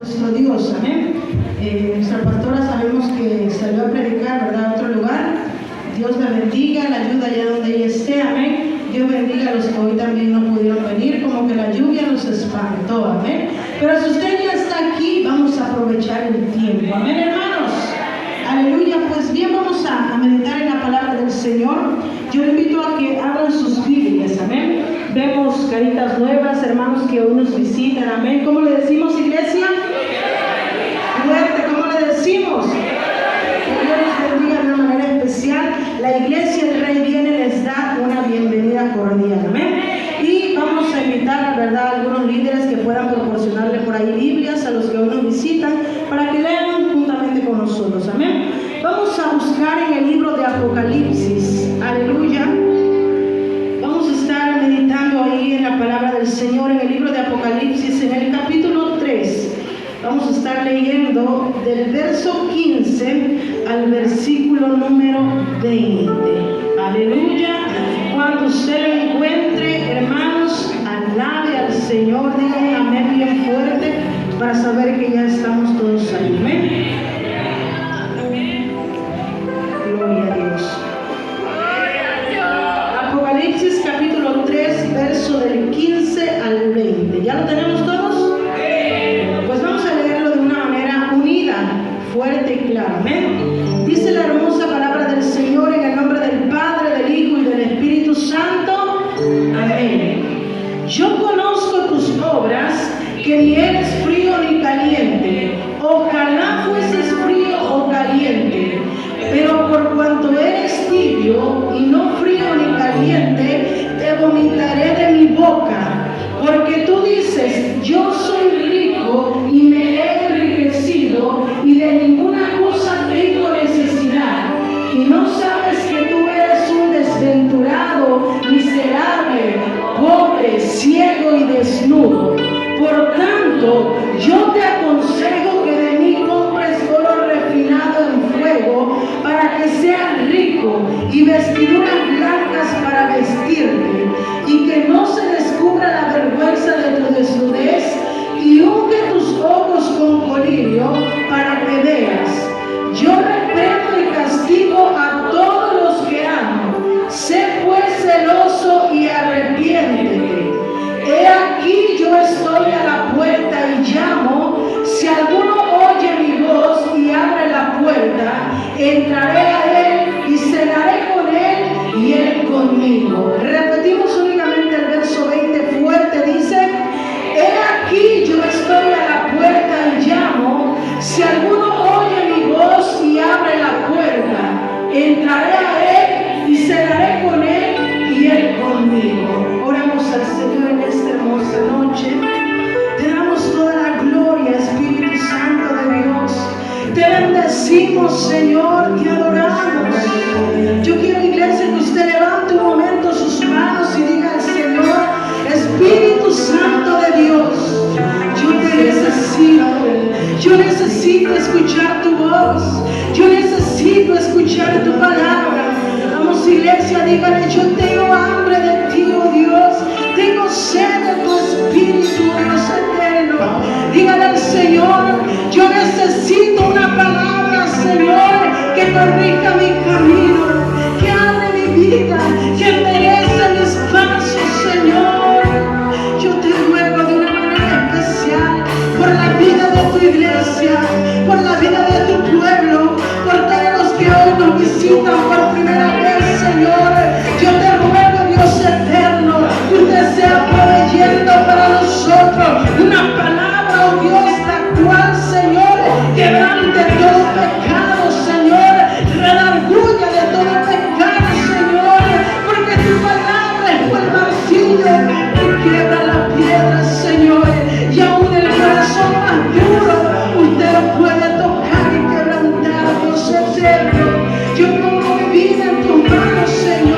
Nuestro Dios, amén. Nuestra pastora sabemos que salió a predicar, ¿verdad?, a otro lugar. Dios la bendiga, la ayuda allá donde ella esté, amén. Dios bendiga a los que hoy también no pudieron venir, como que la lluvia nos espantó, amén. Pero si usted ya está aquí, vamos a aprovechar el tiempo, amén, hermanos. Aleluya. Pues bien, vamos a meditar en la palabra del Señor. Yo le invito a que abran sus Biblias, amén. Vemos caritas nuevas, hermanos que hoy nos visitan, amén. ¿Cómo le decimos, iglesia? Fuerte, ¿cómo le decimos? Que Dios les bendiga de una manera especial. La iglesia del Rey viene, les da una bienvenida cordial, amén. Y vamos a invitar, la verdad, a algunos líderes que puedan proporcionarle por ahí Biblias a los que hoy nos visitan, para que lean juntamente con nosotros, amén. Vamos a buscar en el libro de Apocalipsis, aleluya. Vamos a estar meditando ahí en la palabra del Señor, en el libro de Apocalipsis, en el capítulo 3. Vamos a estar leyendo del verso 15 al versículo número 20. Aleluya. Cuando usted lo encuentre, hermanos, alabe al Señor, diga un amén bien fuerte para saber que ya estamos todos ahí. Amén. Gloria a Dios. Apocalipsis capítulo 3, verso del 15 al 20. ¿Ya lo tenemos todos? Pues vamos a leerlo de una manera unida, fuerte y clara. Amén. Dice la hermosa palabra del Señor en el nombre del Padre, del Hijo y del Espíritu Santo. Amén. Yo conozco tus obras, que ni eres frío ni caliente. Ojalá fueses frío o caliente. Pero por cuanto eres tibio y no frío ni caliente, te vomitaré de mi boca. Porque tú dices, yo soy rico y me he enriquecido y de ninguna cosa tengo necesidad. Y no sabes que tú eres un desventurado, miserable, pobre, ciego y desnudo. Por tanto, yo te aconsejo que de mí compres oro refinado en fuego para que seas rico, y vestiduras blancas para vestirte, y que no se descubra la vergüenza de tu desnudez, y unge tus ojos con colirio para que veas. Yo reprendo y castigo a todos los que amo. Sé pues celoso y arrepiéntete. He aquí yo estoy a la puerta y llamo. Si alguno oye mi voz y abre la puerta, entraré a él y cenaré con él y él conmigo. Repetimos únicamente el verso 20 fuerte, dice: he aquí yo estoy a la puerta y llamo. Si alguno oye mi voz y abre la puerta, entraré a él y cenaré con él y él conmigo. Oramos al Señor en esta hermosa noche. Te damos toda la gloria, Espíritu Santo de Dios. Te bendecimos, Señor, te adoramos. Yo quiero, iglesia, que usted levante un momento sus manos y diga al Señor: Espíritu Santo de Dios, yo te necesito. Yo necesito escuchar tu voz. Yo necesito escuchar tu palabra. Vamos, iglesia, dígale: yo tengo hambre de ti, oh Dios. Tengo sed de tu Espíritu, Dios eterno. Dígale al Señor: yo necesito una palabra, Señor, que corrija mi camino, que abre mi vida, que enderece mis pasos, Señor. Yo te ruego de una manera especial por la vida de tu iglesia, por la vida de tu pueblo, por todos los que hoy nos visitan por primera vez, Señor. Yo te ruego, Dios eterno, que usted sea proveyendo para nosotros una palabra, oh Dios, la cual, Señor, quebrante todo pecado, Señor, redarguya de todo pecado, Señor, porque tu palabra es el martillo que quiebra la piedra, Señor, y aún el corazón más duro usted lo puede tocar y quebrantar, Dios eterno. Yo pongo mi vida en tus manos, Señor.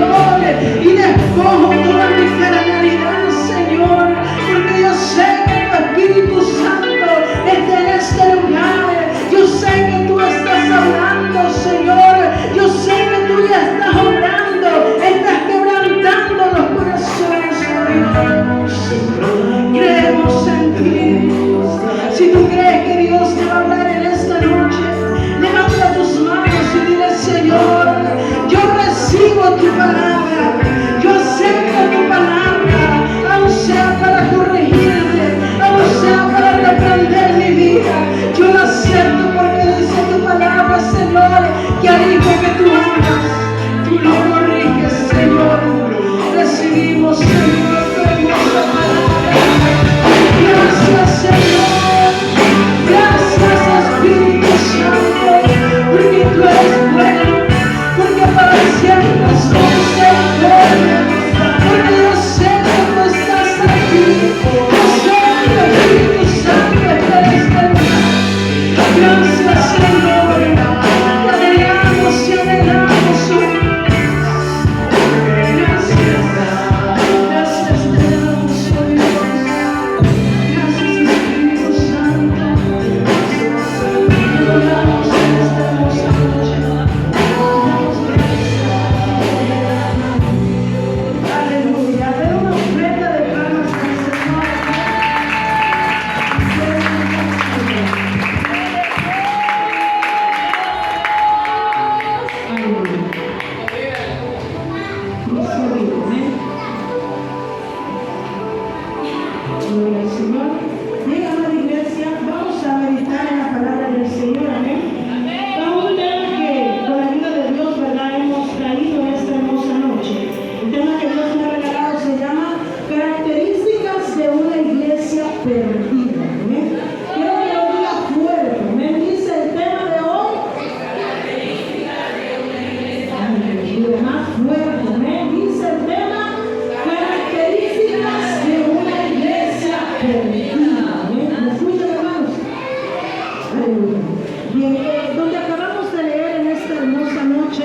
Bien, donde acabamos de leer en esta hermosa noche,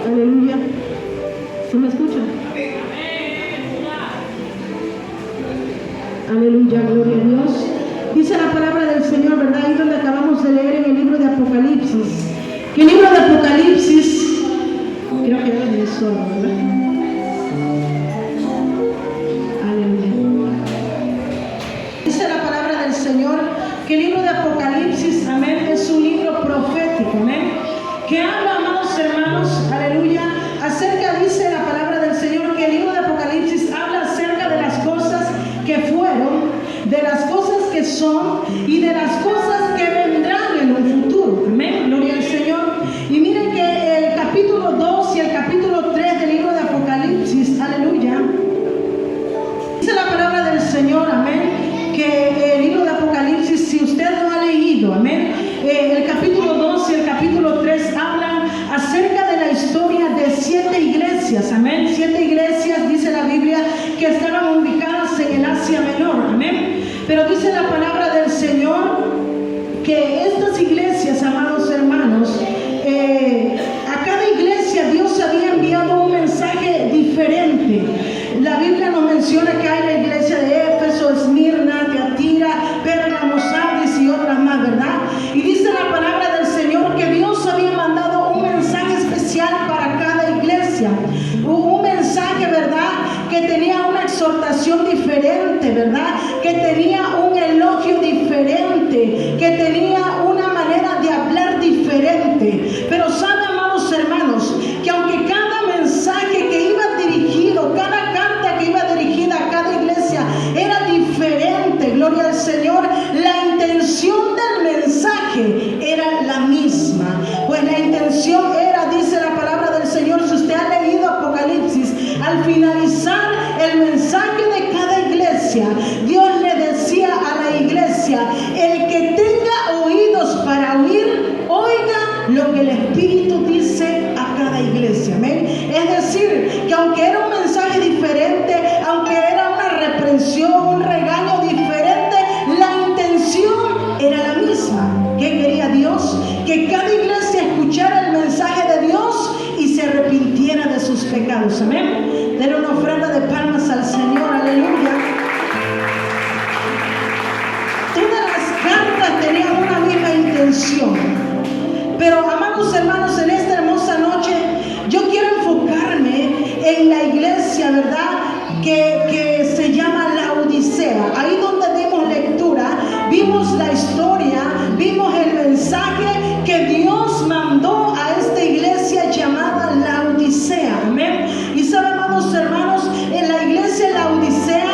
aleluya, ¿se me escucha? Aleluya, gloria a Dios. Dice la palabra del Señor, ¿verdad? Ahí donde acabamos de leer en el libro de Apocalipsis. Que el libro de Apocalipsis, creo que era de solo, ¿verdad? Aleluya. Dice la palabra del Señor que el libro de Apocalipsis, amén, es un libro profético, amén, que habla, amados hermanos, aleluya, acerca, dice la palabra del Señor, que el libro de Apocalipsis habla acerca de las cosas que fueron, de las cosas que son y de las cosas que vendrán en un futuro, amén, gloria al Señor. Y miren que el capítulo 2 y el capítulo 3 del libro de Apocalipsis, aleluya, dice la palabra del Señor, amén, que el libro de Apocalipsis, si usted lo ha leído, amén, el capítulo 2 y el capítulo 3 hablan acerca de la historia de 7 iglesias, amén, 7 iglesias, dice la Biblia, que estaban ubicadas en el Asia Menor, amén, pero dice la palabra del Señor que estas iglesias, amados hermanos, a cada iglesia Dios había enviado un mensaje diferente. La Biblia nos menciona que hay la iglesia de Éfeso, Esmirna, Teatira, Pérgamo, Sardis y otras más, ¿verdad? Y dice la palabra del Señor que Dios había mandado un mensaje especial para cada iglesia. Un mensaje, ¿verdad?, que tenía una exhortación diferente, ¿verdad?, que tenía un elogio diferente, que tenía una manera de hablar diferente. Pero saben, amados hermanos, que aunque cada mensaje que iba dirigido, cada carta que iba dirigida a cada iglesia era diferente, gloria al Señor, la intención del mensaje era la misma. Pues la intención era, dice la palabra del Señor, si usted ha leído Apocalipsis, al finalizar el mensaje de cada iglesia, Dios le decía a la iglesia: el que tenga oídos para oír, oiga lo que el Espíritu dice a cada iglesia, amén. Es decir, que aunque era un mensaje diferente, aunque era una reprensión, un regaño diferente, la intención era la misma. ¿Qué quería Dios? Que cada iglesia escuchara el mensaje de Dios y se arrepintiera de sus pecados, amén. Den una ofrenda de palmas al Señor, aleluya. Todas las cartas tenían una misma intención. Pero, amados hermanos, en esta hermosa noche yo quiero enfocarme en la iglesia, ¿verdad?, que se llama Laodicea. Ahí donde dimos lectura, vimos la historia, vimos el mensaje que Dios mandó a esta iglesia llamada Laodicea, amén. Y saben, amados hermanos, en la iglesia Laodicea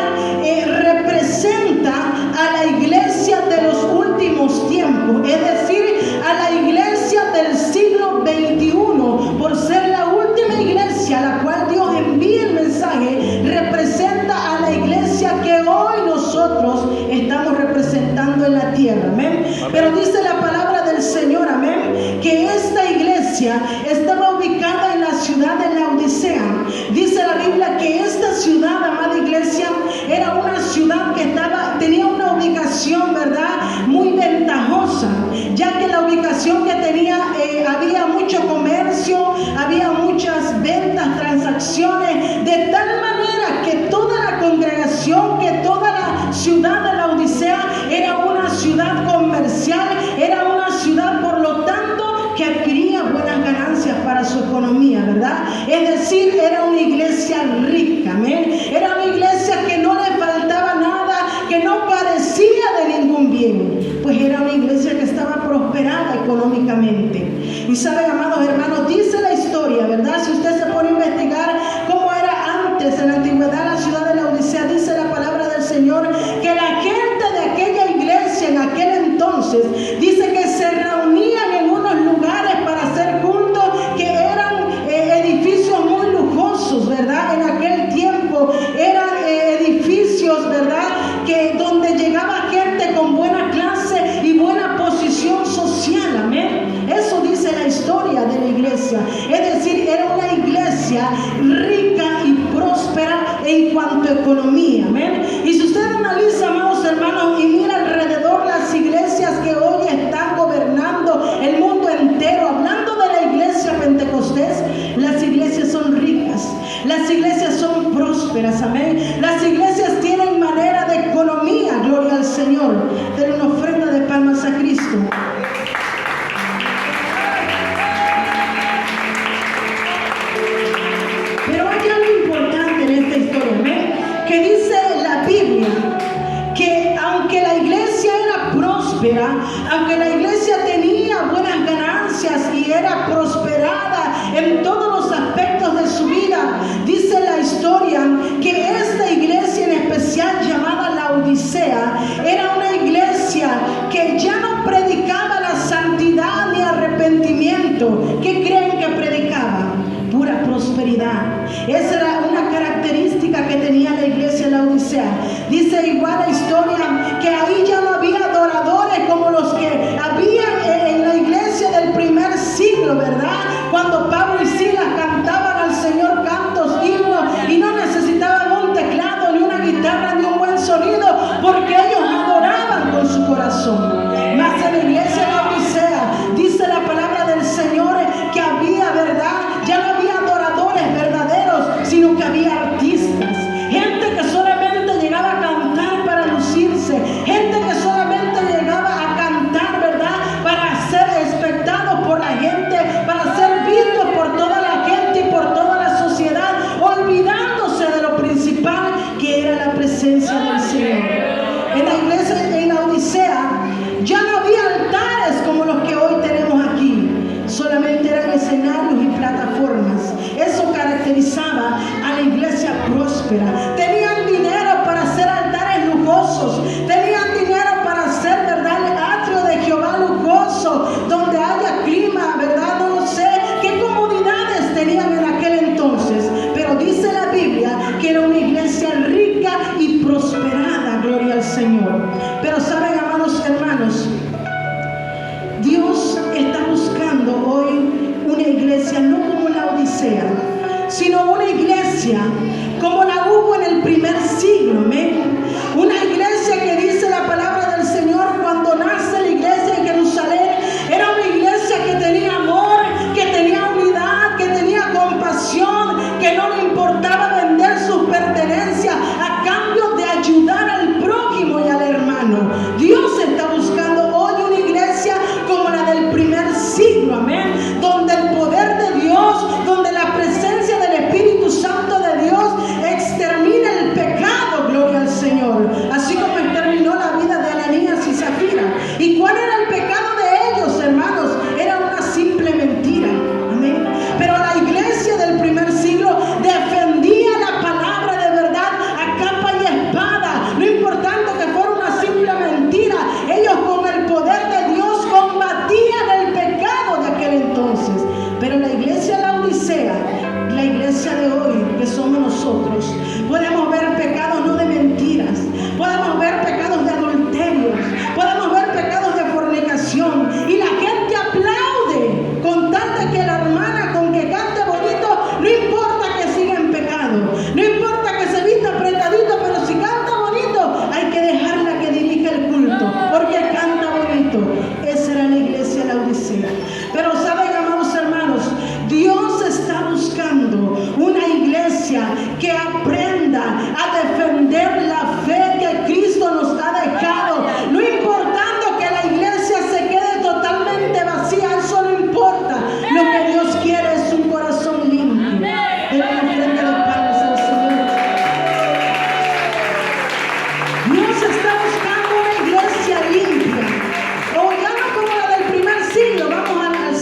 representa a la iglesia de los últimos tiempos, es decir, a la iglesia del siglo XXI, por ser la última iglesia a la cual Dios envía el mensaje. Representa a la iglesia que hoy nosotros estamos representando en la tierra, amén. Pero dice la palabra del Señor, amén, que esta iglesia estaba ubicada en la ciudad de Laodicea. Dice la Biblia que esta ciudad, amada iglesia, era una ciudad que tenía una ubicación, ¿verdad?, muy ventajosa, ya que la ubicación que tenía, había mucho comercio, había muchas ventas, transacciones, de tal manera que toda la congregación, que toda la ciudad de Laodicea era una ciudad comercial, era una ciudad, por lo tanto, que adquiría buenas ganancias para su economía, ¿verdad? Es decir, era una iglesia rica, amén. Era una iglesia que no le faltaba nada, que no carecía de ningún bien, pues era una iglesia que estaba prosperada económicamente. Y saben, amados hermanos, dice la historia, ¿verdad?, si usted se pone a investigar cómo era antes, en la antigüedad, la ciudad de Laodicea, dice la palabra del Señor que la gente de aquella iglesia en aquel entonces, dice que se reunían en unos lugares para hacer culto, que eran edificios muy lujosos, ¿verdad? En aquel tiempo eran edificios, ¿verdad?, que donde llegaba gente con buena clase y buena posición social, amén. Eso dice la historia de la iglesia. Es decir, era una iglesia rica y próspera en cuanto a economía, amén. Y si usted analiza, amados hermanos, y mira alrededor las iglesias que hoy están gobernadas aunque la iglesia tenía buenas ganancias y era prosperada en todos los aspectos de su vida, dice la historia que esta iglesia en especial llamada Laodicea era una iglesia que ya no predicaba la santidad ni arrepentimiento. ¿Qué creen que predicaba? Pura prosperidad. Esa era una característica que tenía la iglesia de Laodicea. Dice igual la historia que ahí ya no había adoradores como los que había en la iglesia del primer siglo, ¿verdad? Cuando Pablo y Silas cantaban al Señor cantos, himnos, y no necesitaban un teclado, ni una guitarra, ni un buen sonido, porque ellos adoraban con su corazón. Mas en la iglesia de Laodicea dice la palabra del Señor que había, ¿verdad? Ya no había adoradores verdaderos, sino que había artistas, gente que solamente llegaba a cantar para lucirse, gente que solamente llegaba a cantar, ¿verdad? Para ser espectados por la gente, para ser vistos por toda la gente y por toda la sociedad, olvidándose de lo principal que era la presencia del Señor. En la iglesia en Laodicea ya no había altares como los que hoy tenemos aquí, solamente eran escenarios y plataformas. Eso caracterizaba a la iglesia próspera. Tenían dinero para hacer altares lujosos, tenían dinero para hacer, ¿verdad?, el atrio de Jehová lujoso, donde haya clima, ¿verdad? No sé qué comodidades tenían en aquel entonces, pero dice la Biblia que era una iglesia rica y prosperada, gloria al Señor. Pero saben, amados hermanos, Dios está buscando hoy una iglesia no como Laodicea, sino una iglesia como la hubo en el primer siglo. ¿Amén? Una iglesia que dice la palabra del Señor, cuando nace la iglesia en Jerusalén, era una iglesia que tenía amor, que tenía unidad, que tenía compasión, que no le importaba vender sus pertenencias a cambio de ayudar al prójimo y al hermano. Dios está buscando hoy una iglesia como la del primer siglo, amén, donde el poder de Dios, donde la presencia del Espíritu Santo de Dios extermina el pecado, gloria al Señor, así como exterminó la vida de Ananías y Zafira. ¿Y cuál era el pecado de ellos, hermanos? Era una simple mentira, amén. Pero la iglesia del primer siglo defendía la palabra de verdad a capa y espada, no importando que fuera una simple mentira. Ellos con el poder de Dios combatían el pecado de aquel entonces. Pero la iglesia de Laodicea, la iglesia de hoy, que somos nosotros, podemos ver pecados no de mentiras, podemos ver pecados de adulterios, podemos ver pecados de fornicación, y la gente aplaude con tal de que la hermana con que cante bonito, no importa que siga en pecado, no importa que se vista apretadito, pero si canta bonito hay que dejarla que dirija el culto, porque canta bonito. Esa era la iglesia de Laodicea. Pero saben, amados hermanos, Dios está buscando una iglesia que aprenda a defender la fe que Cristo nos ha dejado, no importando que la iglesia se quede totalmente vacía. Eso no importa. Lo que Dios quiere es un corazón limpio. Denle una ofrenda de palmas al Señor. Dios está buscando una iglesia limpia, o ya no como la del primer siglo. Vamos al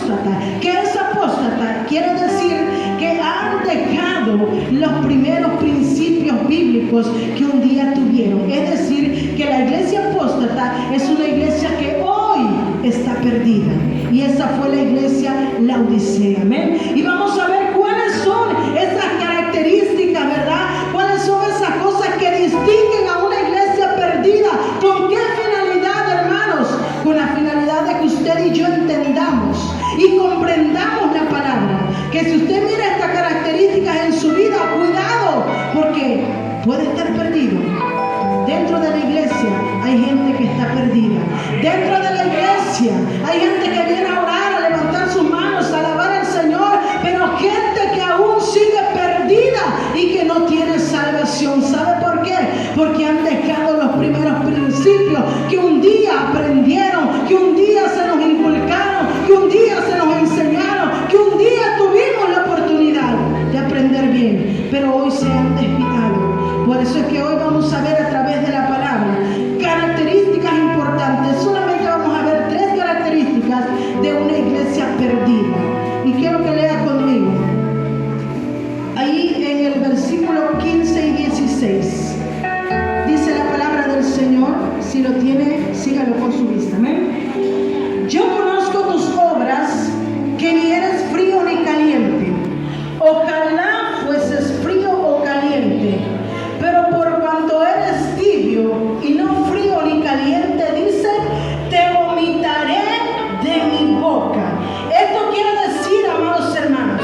apóstata. ¿Qué es apóstata? Quiere decir que han dejado los primeros principios bíblicos que un día tuvieron. Es decir, que la iglesia apóstata es una iglesia que hoy está perdida. Y esa fue la iglesia Laodicea. Amén. Y vamos a ver cuáles son esas características, ¿verdad? ¿Cuáles son esas cosas que distinguen a una iglesia perdida? ¿Con qué finalidad, hermanos? Con la finalidad de que usted y yo entendamos y comprendamos la palabra. Que si usted mira estas características en su vida, cuidado, porque puede estar perdido. Dentro de la iglesia hay gente que está perdida. Dentro de la iglesia hay gente que viene a orar, a levantar sus manos, a alabar al Señor, pero gente que aún sigue perdida y que no tiene salvación. ¿Sabe por qué? Porque han dejado los primeros principios que un día aprendieron, que un día se nos inculcaron, que un día se nos enseñaron, que un día tuvimos la oportunidad de aprender bien, pero hoy se han desviado. Por eso es que hoy vamos a ver a través de la palabra características importantes. Solamente vamos a ver 3 características de una iglesia perdida. Y quiero que lea conmigo. Ahí en el versículo 15 y 16. Dice la palabra del Señor. Si lo tiene, sígalo por su vista. Amén. Yo conozco tus obras, que ni eres frío ni caliente. Ojalá fueses frío o caliente. Pero por cuanto eres tibio y no frío ni caliente, dice, te vomitaré de mi boca. Esto quiere decir, amados hermanos,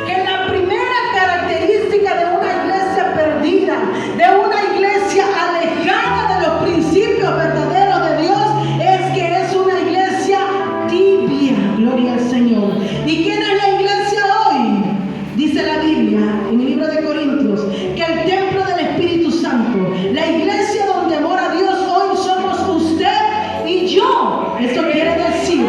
que la primera característica de una iglesia perdida, de una iglesia alejada de los principios verdaderos de Dios, es que es una iglesia tibia. Gloria al Señor. ¿Y quién es la iglesia hoy? Dice la Biblia en el libro de Corintios que el templo del Espíritu Santo, la iglesia donde mora Dios hoy, somos usted y yo. Esto quiere decir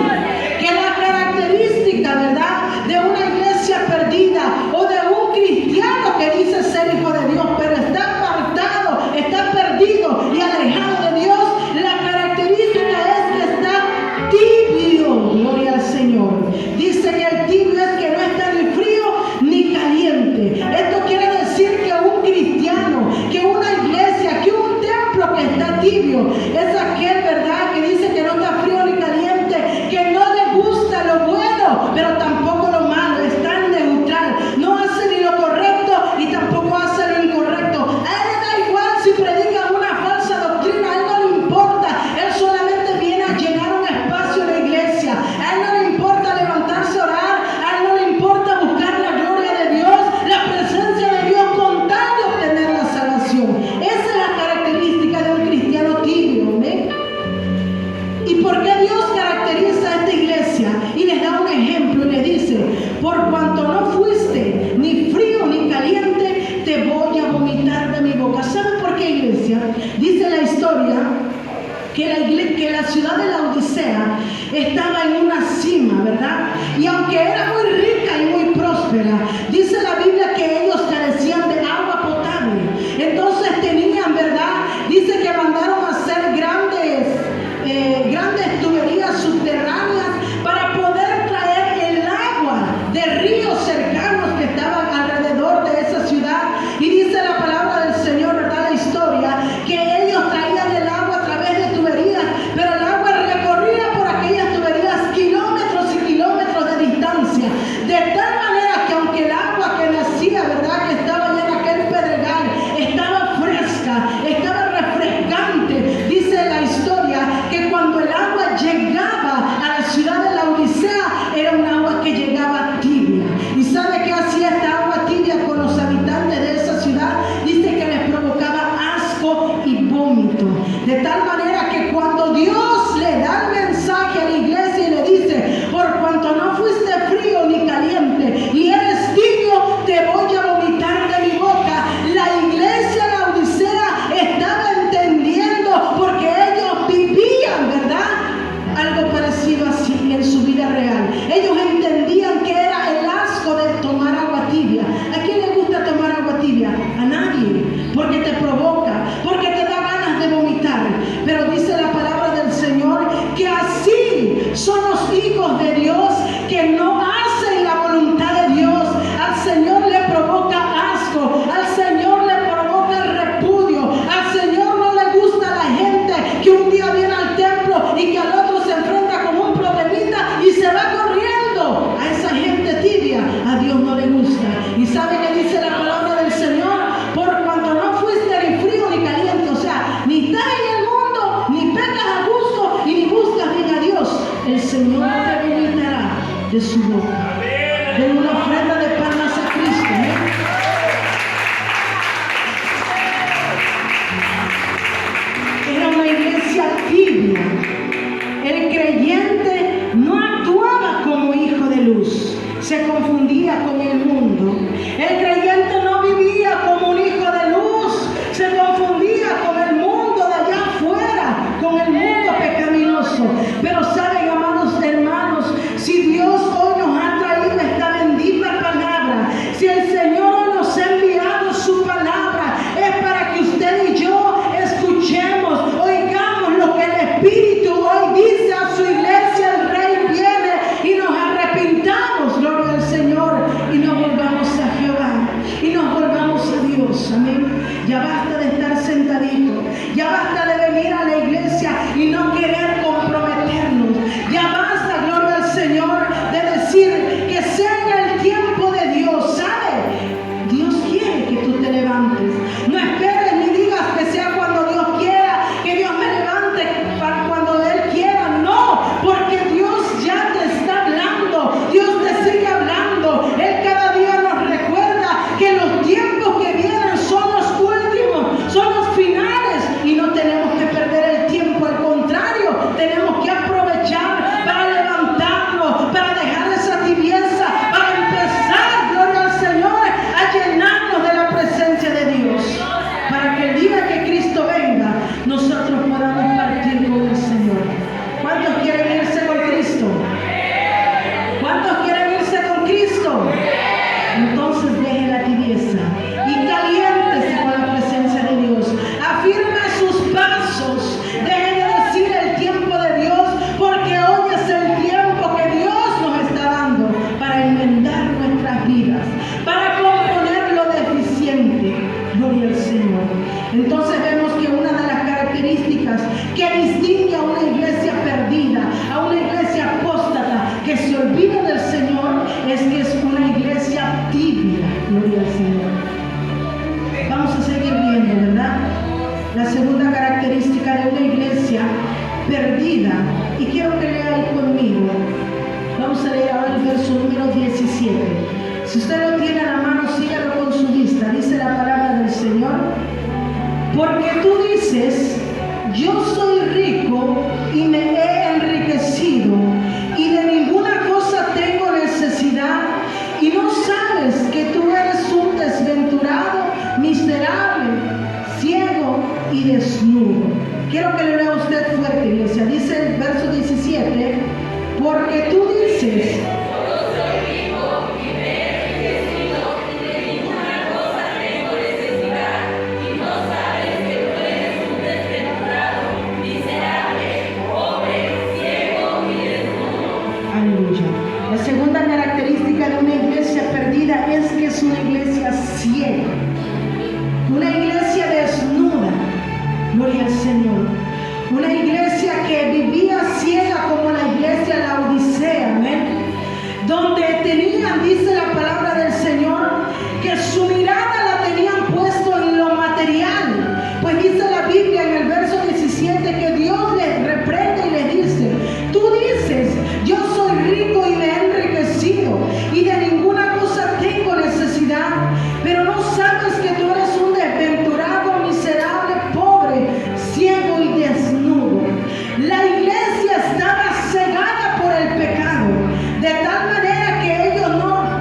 que la característica, ¿verdad?, de una iglesia perdida o de un cristiano que dice ser hijo de Dios, pero está apartado, está perdido y alejado de Dios, la característica es que está tibio. Gloria al Señor. Dice que el tibio es que no está ni frío ni caliente. Esto quiere decir que un cristiano, que una iglesia, que un templo que está tibio, es aquel, ¿verdad?, que dice que no está frío ni caliente, que no le gusta lo bueno, pero tampoco lo malo, está en neutral, no hace ni lo correcto y tampoco hace lo incorrecto. A él le da igual si predican una falsa doctrina, a él no le importa, él solamente viene a llenar un espacio en la iglesia, a él no le importa levantarse a orar, a él no le importa buscar la gloria de Dios, la presencia de Dios, con tal de obtener la salvación. Esa es la característica de un cristiano tibio. ¿Ven? ¿Y por qué Dios caracteriza a esta iglesia? Y les da un ejemplo y les dice, por cuanto no fuiste ni frío ni caliente, te voy a vomitar de mi boca. ¿Saben por qué, iglesia? Dice la historia que la ciudad de Laodicea estaba en una cima, ¿verdad? Y aunque era muy rica y muy próspera, dice la Biblia que ellos carecían de agua potable. Entonces tenían, ¿verdad? Dice que mandaron a hacer grandes tuberías subterráneas para poder traer el agua de ríos cercanos que estaban alrededor de esa ciudad. Y dice la palabra del Señor, ¿verdad?, la historia, que ellos traían el agua a través de tuberías, pero el agua recorría por aquellas tuberías kilómetros y kilómetros de distancia. te vomitará de su boca. Den una ofrenda de palmas a Cristo, ¿eh? Era una iglesia tibia. El creyente no actuaba como hijo de luz, se confundía con el mundo. El creyente no vivía como un hijo de luz, se confundía con el mundo de allá afuera, con el mundo pecaminoso. Pero saben, amados hermanos, si Dios hoy nos ha traído esta bendita palabra, si el Señor hoy nos ha enviado su palabra, es para que usted y yo escuchemos, oigamos lo que el Espíritu hoy dice a su iglesia. El Rey viene y nos arrepintamos, gloria al Señor, y nos volvamos a Jehová y nos volvamos a Dios. Amén. Ya basta de estar sentadito, ya basta de venir a la iglesia y no querer comprometernos. Ya basta, gloria al Señor, de decir que sea en el tiempo de Dios. ¿Sabe? Dios quiere que tú te levantes. No esperes ni digas que sea cuando Dios quiera, que Dios me levante para cuando Él quiera. No, porque Dios ya te está hablando. Dios te sigue hablando. Él cada día nos recuerda que los tiempos que vienen son los últimos, son los finales, y no tenemos que perder el tiempo. Al contrario, tenemos que aprovechar para levantarnos, para dejar esa tibieza, para empezar, gloria al Señor, a llenarnos de la presencia de Dios, para que el día que Cristo venga, nosotros podamos partir con el Señor. ¿Cuántos quieren irse con Cristo? ¿Cuántos quieren irse con Cristo? Entonces deje la tibieza y caliéntese con la presencia de Dios. Afirme sus pasos. Deje de decir el tiempo de Dios, porque hoy es el tiempo que Dios nos está dando para enmendar nuestras vidas, para componer lo deficiente. Gloria al Señor. Entonces vemos que una de las características que distingue a una iglesia perdida, a una iglesia apóstata que se olvida del Señor, es que es una iglesia tibia. Gloria al Señor. Vamos a seguir viendo, ¿verdad? La segunda característica de una iglesia perdida, y quiero que lea ahí conmigo. Vamos a leer ahora el verso número 17. Si usted lo tiene a la mano, sígalo con su vista. Dice la palabra del Señor: porque tú dices, yo soy rico y me he enriquecido, y de ninguna cosa tengo necesidad, y no sabes que tú eres un desventurado, miserable, ciego y desnudo. Quiero que le lea usted fuerte, iglesia. Dice el verso 17: porque tú dices, la segunda característica de una iglesia perdida es que es una iglesia ciega, una iglesia desnuda. Gloria al Señor. Una iglesia que vivía ciega como la iglesia de la Odisea, ¿amén? Donde tenían, dice la palabra del Señor, que su mirada la tenían puesto en lo material. Pues dice la Biblia en el verso 17 que Dios les reprende y les dice: tú dices, yo soy rico y me he enriquecido, y de ninguna cosa tengo necesidad, pero no sabes que tú eres un desventurado, miserable, pobre, ciego y desnudo. La iglesia estaba cegada por el pecado, de tal manera que ellos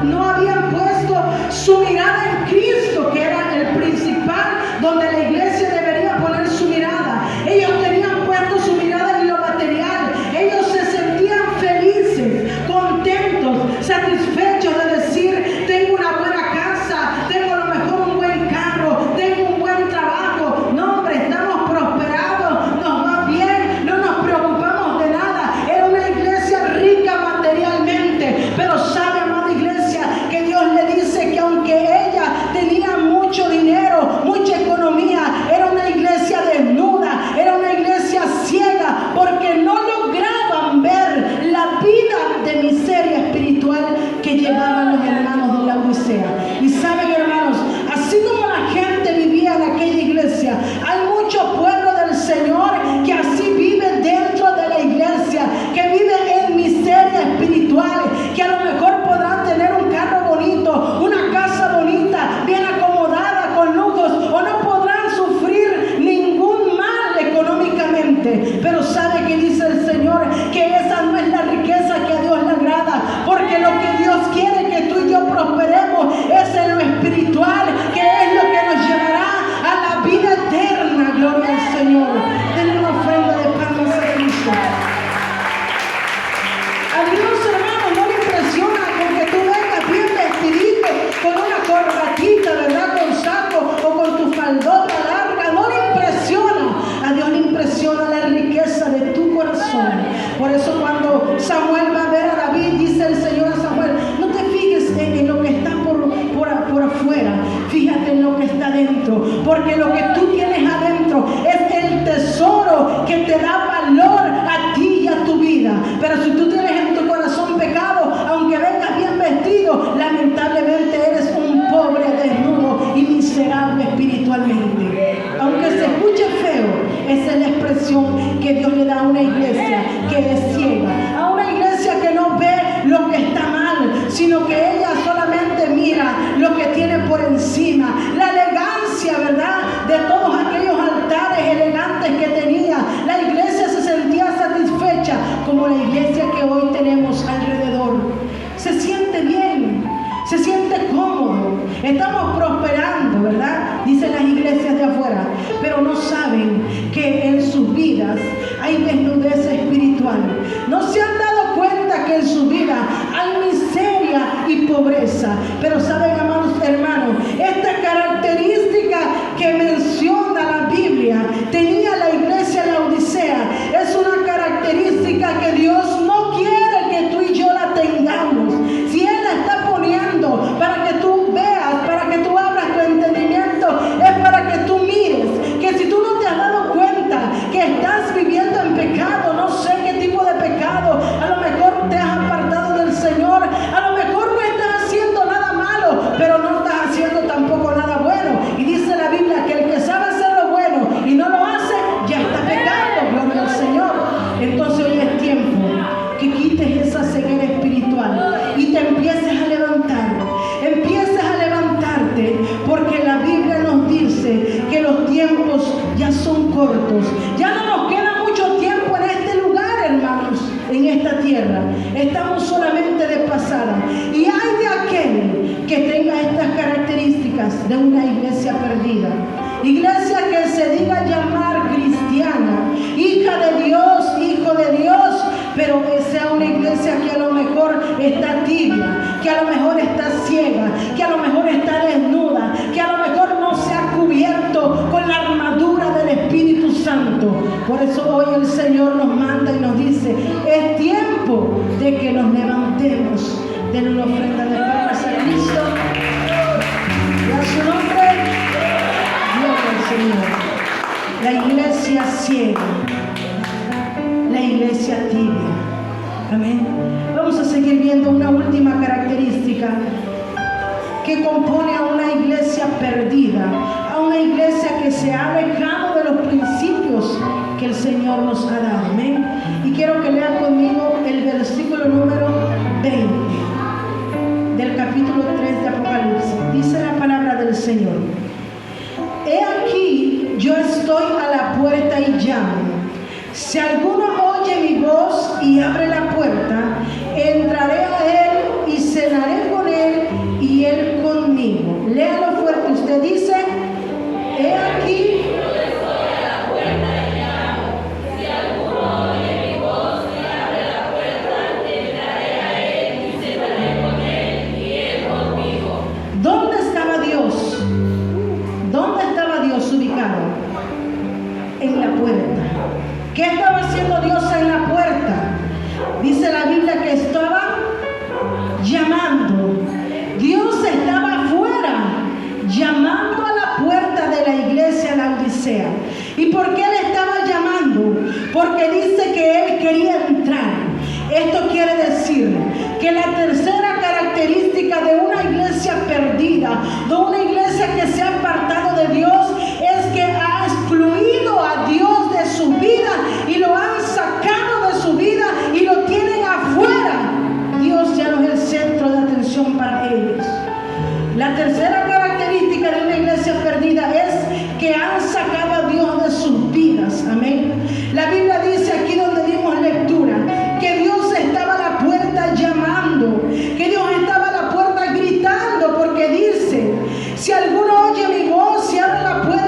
no habían puesto su mirada en Cristo, que era el principal, donde la iglesia debería poner su mirada. Ellos tenían puesto su mirada en lo material. Ellos se sentían felices, contentos, satisfechos de decir: tengo una buena casa, tengo a lo mejor un buen carro, tengo un buen trabajo. No, hombre, estamos prosperados, nos va bien, no nos preocupamos de nada. Era una iglesia rica materialmente, pero sabe, amada iglesia, que Dios le dice que aunque ella tenía mucho dinero, mucha economía, era una iglesia desnuda, era una iglesia ciega, porque no lograban ver la vida de miseria espiritual que llevaban los hermanos de la Odisea. Y saben, hermanos, así como la gente vivía en aquella iglesia, hay mucho pueblo del Señor que así vive dentro de la iglesia, que vive en miseria adentro, porque lo que tú tienes adentro es el tesoro que te da valor a ti y a tu vida. Pero si tú tienes en tu corazón pecado, aunque vengas bien vestido, lamentablemente eres un pobre, desnudo y miserable espiritualmente. Aunque se escuche feo, esa es la expresión que Dios le da a una iglesia que es ciega, a una iglesia que no ve lo que está mal, sino que ella solamente mira lo que tiene por encima, la elegancia, ¿verdad?, de todos aquellos altares elegantes que tenía. La iglesia se sentía satisfecha como la iglesia que hoy tenemos alrededor. Se siente bien, se siente cómodo, estamos prosperando, ¿verdad?, dicen las iglesias de afuera, pero no saben que en sus vidas hay desnudez espiritual. No se han dado cuenta que en su vida hay miseria y pobreza. Pero saben, amados hermanos, esta característica que menciona la Biblia tenía la iglesia de Laodicea. Es una característica que Dios no quiere que tú y yo la tengamos. Si Él la está poniendo para que tú veas, para que tú abras tu entendimiento, es para que tú mires que si tú no te has dado cuenta que estás viviendo en pecado, no sé qué tipo de pecado, a lo mejor te has apartado del Señor, a lo mejor no estás haciendo nada malo, pero no estás haciendo tampoco nada bueno. Y dice la Biblia que el que sabe hacer lo bueno y no lo hace, ya está pecando, gloria al Señor. Entonces hoy es tiempo que quites esa ceguera espiritual y te empieces a levantar. Empieces a levantarte, porque la Biblia nos dice que los tiempos ya son cortos. Ya no nos queda mucho tiempo en este lugar, hermanos, en esta tierra. Estamos solamente de pasada. Y hay de aquel que tenga estas características de una iglesia perdida. Iglesia que se diga llamar cristiana, hija de Dios, hijo de Dios, pero que sea una iglesia que a lo mejor está tibia, que a lo mejor está ciega, que a lo mejor está desnuda, que a lo mejor no se ha cubierto con la armadura del Espíritu Santo. Por eso hoy el Señor nos manda y nos dice: es tiempo de que nos levantemos. Den una ofrenda de palmas a Cristo y a su nombre. Señor. La iglesia ciega, la iglesia tibia. Amén. Vamos a seguir viendo una última característica que compone a una iglesia perdida, a una iglesia que se ha alejado de los principios que el Señor nos ha dado. Amén. Y quiero que lean conmigo el versículo número 20 del capítulo 3 de Apocalipsis. Dice la palabra del Señor: he aquí, yo estoy a la puerta y llamo. Si alguno oye mi voz y abre la puerta, entraré a él y cenaré con él y él conmigo. Léalo fuerte. Usted dice: he aquí, yo estoy a la puerta y llamo. Si alguno oye mi voz y abre la puerta, entraré a él y cenaré con él y él conmigo. ¿Dónde estaba Dios? ¿Dónde estaba Dios ubicado? En la puerta. ¿Qué estaba haciendo Dios en la puerta? Dice la Biblia que estaba llamando. Dios estaba afuera, llamando a la puerta de la iglesia de Laodicea. ¿Y por qué Él estaba llamando? Porque dice que Él quería entrar. Esto quiere decir que la tercera característica de una iglesia perdida, de una iglesia que se ha apartado de Dios, es que ha excluido a Dios de su vida y lo han sacado de su vida y lo tienen afuera. Dios ya no es el centro de atención para ellos. La tercera característica de una iglesia perdida es que han sacado a Dios de sus vidas. Amén. La Biblia dice aquí donde dimos lectura que Dios estaba a la puerta llamando, que Dios estaba a la puerta gritando, porque dice: si alguno oye mi voz y abre la puerta,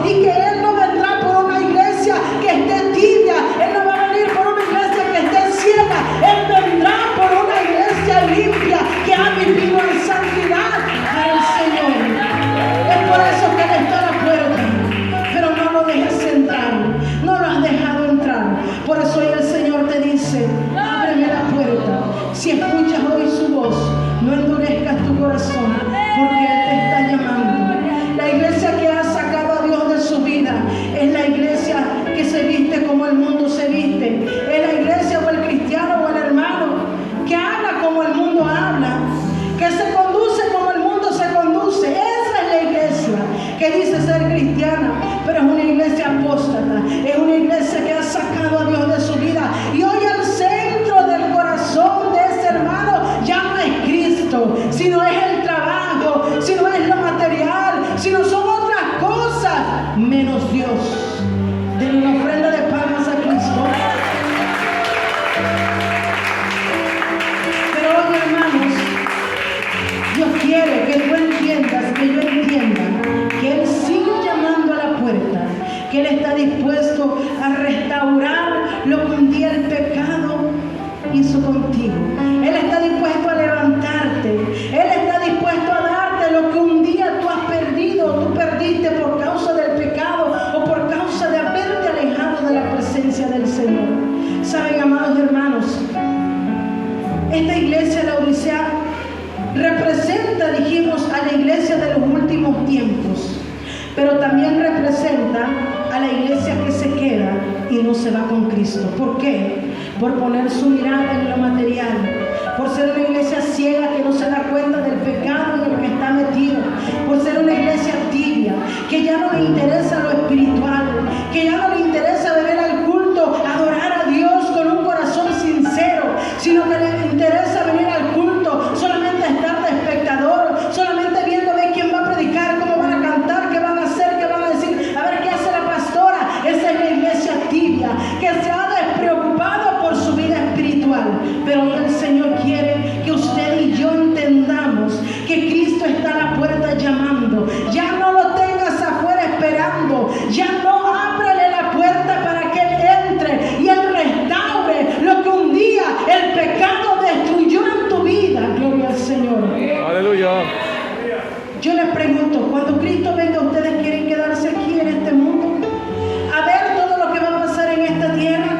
y que Él no vendrá por una iglesia que esté tibia, Él no va a venir por una iglesia que esté ciega, Él vendrá por una iglesia limpia que ha vivido en santidad al Señor. Es por eso que Él está a la puerta, pero no lo dejes entrar, no lo has dejado entrar. Por eso hoy el Señor te dice: ábreme la puerta. Si escuchas hoy su voz, no endurezcas tu corazón, porque Él te está llamando. La iglesia que ha sacado a Dios de su vida es la iglesia que se viste como el mundo se viste. Es la iglesia o el cristiano o el hermano que habla como el mundo habla, que se conduce como el mundo se conduce. Esa es la iglesia que dice ser cristiana, pero es una iglesia apóstata, es una iglesia que ha sacado a Dios de su vida. Y hoy el centro del corazón de ese hermano ya no es Cristo, sino es el trabajo, sino es lo material, sino son otras cosas menos Dios. Den una ofrenda de palmas a Cristo. Pero hoy, hermanos, Dios quiere que tú entiendas, que yo entienda que Él sigue llamando a la puerta, que Él está dispuesto a restaurar lo que un día el pecado hizo contigo. Él está dispuesto a levantarte, Él está dispuesto a darte lo que un día tú has perdido, tú perdiste por causa del pecado o por causa de haberte alejado de la presencia del Señor. Saben, amados hermanos, esta iglesia, la Odisea, representa, dijimos, a la iglesia de los últimos tiempos, pero también representa a la iglesia que se queda y no se va con Cristo. ¿Por qué? Por poner su mirada en lo material, por ser una iglesia ciega que no se da cuenta del pecado en el que está metido, por ser una iglesia tibia, que ya no le interesa lo espiritual, que ya no le interesa venir al culto, adorar a Dios con un corazón sincero, sino que le interesa venir al culto solamente estar de espectador, solamente viendo a ver quién va a predicar, cómo van a cantar, qué van a hacer, qué van a decir, a ver qué hace la pastora. Esa es la iglesia tibia, que se ha despreocupado por su vida espiritual. Pero el Señor quiere que usted y yo entendamos que Cristo está a la puerta llamando. Ya no lo tengas afuera esperando, ya no, ábrele la puerta para que Él entre y Él restaure lo que un día el pecado destruyó en tu vida. Gloria al Señor. Aleluya. Yo les pregunto, cuando Cristo venga, ¿ustedes quieren quedarse aquí en este mundo? A ver todo lo que va a pasar en esta tierra,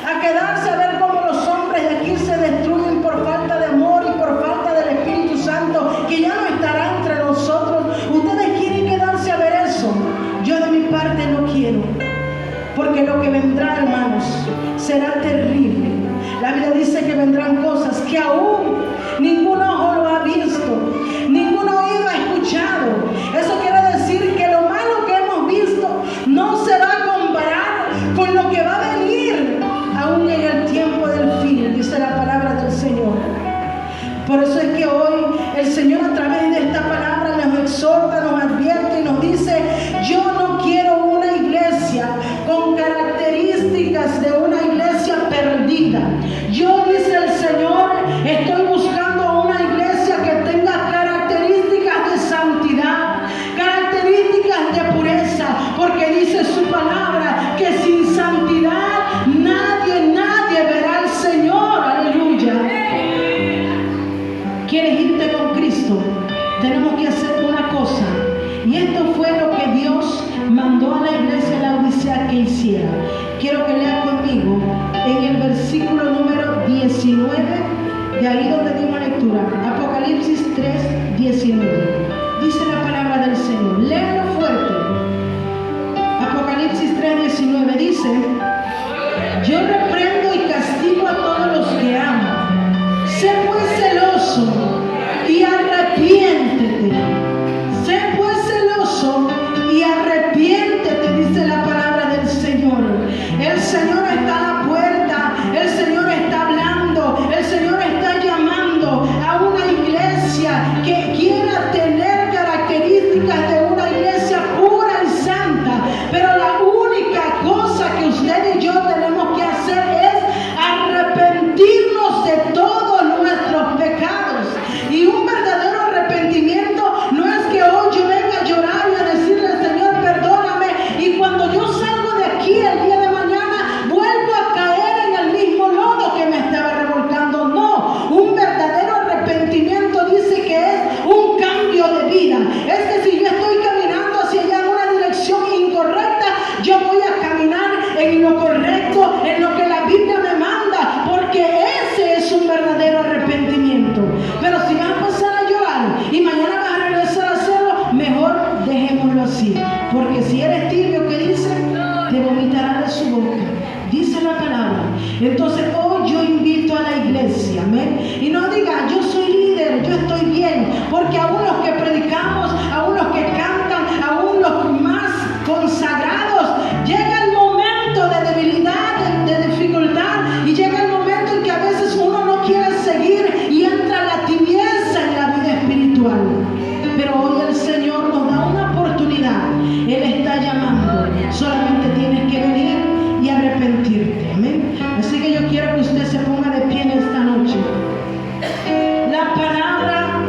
a quedarse a ver cómo los hombres de aquí se destruyen por falta de amor y por falta del Espíritu Santo, que ya no estará entre nosotros. ¿Ustedes quieren quedarse a ver eso? Yo de mi parte no quiero, porque lo que vendrá, hermanos, será terrible. La Biblia dice que vendrán cosas que aún ningún ojo lo ha visto, ningún oído ha escuchado. Eso quiere decir que lo malo que hemos visto no se va a comparar con lo que va a venir aún en el tiempo del fin, dice la palabra del Señor. Por eso es que hoy el Señor, a través de esta palabra, nos exhorta, nos advierte y nos dice: yo no quiero una iglesia con características de una iglesia perdida. Yo, dice el Señor, estoy buscando una iglesia que tenga características de santidad, características de pureza, porque dice su palabra que sin santidad nadie verá al Señor. Aleluya. ¿Quieres irte con Cristo? Tenemos que hacer una cosa, y esto fue lo que Dios mandó a la iglesia de la Odisea que hiciera. Quiero que lea conmigo en el versículo número 19, de ahí donde dimos lectura, Apocalipsis 3:19. Dice la palabra del Señor, léalo fuerte. Apocalipsis 3:19 dice: yo reprendo y castigo a todos los que amo. Sé pues celoso y arrepiéntete. Sé pues celoso y arrepiéntete, dice la palabra del Señor. El Señor está a la puerta, el Señor está hablando, el Señor está llamando a una iglesia que quiera tener características de una iglesia pura y santa. Pero la única cosa que usted y yo tenemos que hacer es porque aún los que predicamos, aún los que cantan, aún los más consagrados, llega el momento de debilidad, de dificultad, y llega el momento en que a veces uno no quiere seguir y entra la tibieza en la vida espiritual. Pero hoy el Señor nos da una oportunidad. Él está llamando. Solamente tienes que venir y arrepentirte. Amén. Así que yo quiero que usted se ponga de pie en esta noche. La palabra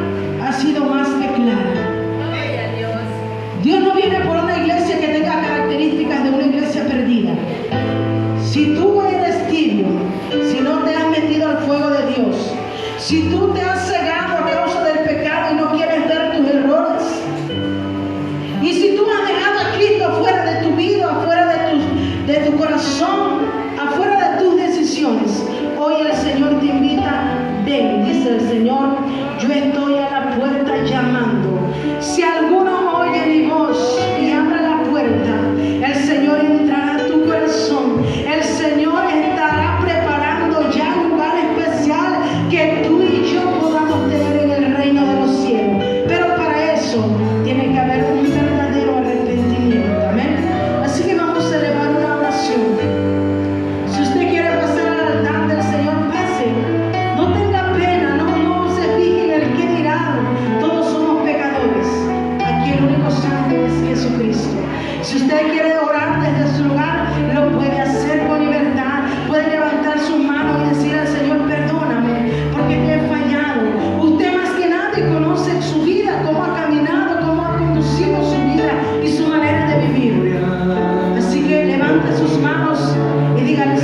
ha sido más que clara. Dios no viene por una iglesia que tenga características de una iglesia perdida. Si tú eres tibio, si no te has metido al fuego de Dios, si tú te has cegado a causa del pecado y no quieres ver tus errores, y si tú has dejado a Cristo afuera de tu vida, afuera de tu corazón, afuera de tus decisiones, hoy el Señor te invita. Ven, dice el Señor, yo estoy a la puerta llamando. Si alguno oye mi voz y abre la puerta, el Señor entrará a tu corazón. El Señor estará preparando ya un lugar especial que tú y yo podamos tener en el reino de los cielos. Pero para eso tiene que haber un verdadero arrepentimiento. Amén. Así que vamos a elevar una oración. Si usted quiere pasar al altar del Señor, pase. No tenga pena, no se fije en el qué dirán. Todos somos pecadores. Aquí el único santo es Jesucristo. Si usted quiere orar desde su lugar, lo puede hacer con libertad. Puede levantar su mano y decir al Señor, perdóname, porque te he fallado. Usted más que nadie conoce su vida, cómo ha caminado, cómo ha conducido su vida y su manera de vivir. Así que levante sus manos y dígale,